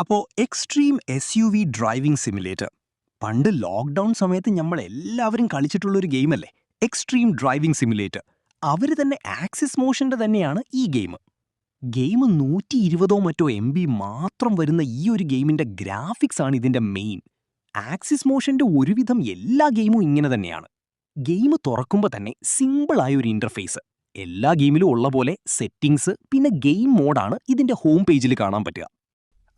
അപ്പോൾ extreme SUV driving simulator പണ്ട് lockdown സമയത്ത് നമ്മൾ എല്ലാവരും കളിച്ചിട്ടുള്ളൊരു ഗെയിമല്ലേ എക്സ്ട്രീം ഡ്രൈവിംഗ് സിമുലേറ്റർ. അവർ തന്നെ ആക്സിസ് മോഷന്റെ തന്നെയാണ് ഈ ഗെയിം. 120 മറ്റോ MB മാത്രം വരുന്ന ഈ ഒരു ഗെയിമിന്റെ ഗ്രാഫിക്സ് ആണ് ഇതിന്റെ മെയിൻ. ആക്സിസ് മോഷന്റെ ഒരുവിധം എല്ലാ ഗെയിമും ഇങ്ങനെ തന്നെയാണ്. ഗെയിം തുറക്കുമ്പോൾ തന്നെ സിമ്പിളായ ഒരു ഇന്റർഫേസ്. എല്ലാ ഗെയിമിലും ഉള്ള പോലെ സെറ്റിംഗ്സ് പിന്നെ ഗെയിം മോഡാണ് ഇതിന്റെ ഹോം പേജിൽ കാണാൻ പറ്റുക.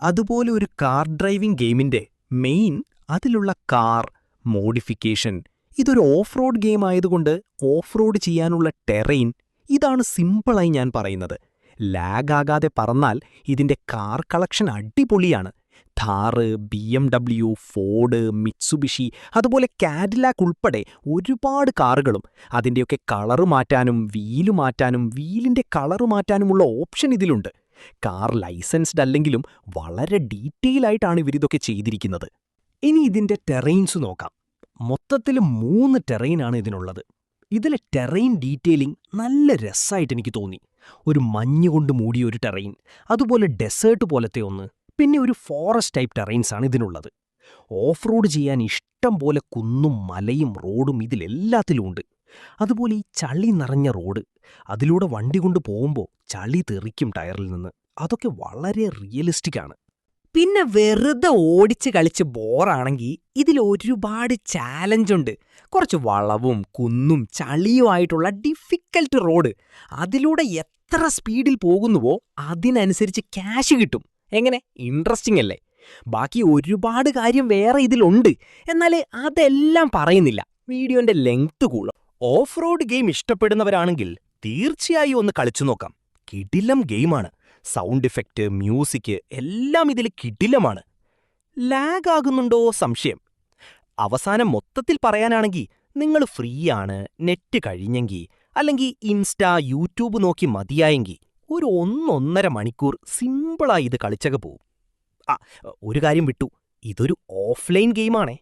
അതുപോലെ ഒരു കാർ ഡ്രൈവിംഗ് ഗെയിമിന്റെ മെയിൻ അതിലുള്ള കാർ മോഡിഫിക്കേഷൻ. ഇതൊരു ഓഫ് റോഡ് ഗെയിം ആയതുകൊണ്ട് ഓഫ് റോഡ് ചെയ്യാനുള്ള ടെറൈൻ ഇതാണ് സിമ്പിളായി ഞാൻ പറയുന്നത്. ലാഗ് ആകാതെ പറന്നാൽ ഇതിന്റെ കാർ കളക്ഷൻ അടിപൊളിയാണ്. ഥാറ്, BMW, ഫോർഡ്, മിറ്റ്സുബിഷി അതുപോലെ കാഡിലാക്ക് ഉൾപ്പെടെ ഒരുപാട് കാറുകളും അതിൻ്റെയൊക്കെ കളറ് മാറ്റാനും വീല് മാറ്റാനും വീലിൻ്റെ കളറ് മാറ്റാനുമുള്ള ഓപ്ഷൻ ഇതിലുണ്ട്. കാർ ലൈസൻസ്ഡ് അല്ലെങ്കിലും വളരെ ഡീറ്റെയിൽ ആയിട്ടാണ് ഇവരിതൊക്കെ ചെയ്തിരിക്കുന്നത്. ഇനി ഇതിന്റെ ടെറൈൻസ് നോക്കാം. മൊത്തത്തിൽ 3 ടെറൈനാണ് ഇതിനുള്ളത്. ഇതിലെ ടെറൈൻ ഡീറ്റെയിലിംഗ് നല്ല രസമായിട്ട് എനിക്ക് തോന്നി. ഒരു മഞ്ഞുകൊണ്ട് മൂടിയ ഒരു ടെറൈൻ, അതുപോലെ ഡെസേർട്ട് പോലത്തെ ഒന്ന്, പിന്നെ ഒരു ഫോറസ്റ്റ് ടൈപ്പ് ടെറൈൻസ് ആണ് ഇതിനുള്ളത്. ഓഫ് റോഡ് ചെയ്യാൻ ഇഷ്ടം പോലെ കുന്നും മലയും റോഡും ഇതിലെല്ലാത്തിലും ഉണ്ട്. അതുപോലെ ഈ ചളി നിറഞ്ഞ റോഡ്, അതിലൂടെ വണ്ടി കൊണ്ട് പോകുമ്പോൾ ചളി തെറിക്കും ടയറിൽ നിന്ന്. അതൊക്കെ വളരെ റിയലിസ്റ്റിക് ആണ്. പിന്നെ വെറുതെ ഓടിച്ച് കളിച്ച് ബോറാണെങ്കിൽ ഇതിൽ ഒരുപാട് ചാലഞ്ചുണ്ട്. കുറച്ച് വളവും കുന്നും ചളിയുമായിട്ടുള്ള ഡിഫിക്കൽട്ട് റോഡ്. അതിലൂടെ എത്ര സ്പീഡിൽ പോകുന്നുവോ അതിനനുസരിച്ച് ക്യാഷ് കിട്ടും. എങ്ങനെ, ഇൻട്രസ്റ്റിംഗ് അല്ലേ? ബാക്കി ഒരുപാട് കാര്യം വേറെ ഇതിലുണ്ട്, എന്നാൽ അതെല്ലാം പറയുന്നില്ല, വീഡിയോന്റെ ലെങ്ത് കൂടും. ഓഫ് റോഡ് ഗെയിം ഇഷ്ടപ്പെടുന്നവരാണെങ്കിൽ തീർച്ചയായും ഒന്ന് കളിച്ചു നോക്കാം. കിടിലം ഗെയിമാണ്. സൗണ്ട് ഇഫക്റ്റ്, മ്യൂസിക് എല്ലാം ഇതിൽ കിടിലമാണ്. ലാഗ് ആകുന്നുണ്ടോ സംശയം. അവസാനം മൊത്തത്തിൽ പറയാനാണെങ്കിൽ നിങ്ങൾ ഫ്രീ ആണ്, നെറ്റ് കഴിഞ്ഞെങ്കിൽ, അല്ലെങ്കിൽ യൂട്യൂബ് നോക്കി മതിയായെങ്കിൽ ഒരു 1-1.5 മണിക്കൂർ സിമ്പിളായി ഇത് കളിച്ചൊക്കെ പോവും. ഒരു കാര്യം വിട്ടു, ഇതൊരു ഓഫ്ലൈൻ ഗെയിമാണേ.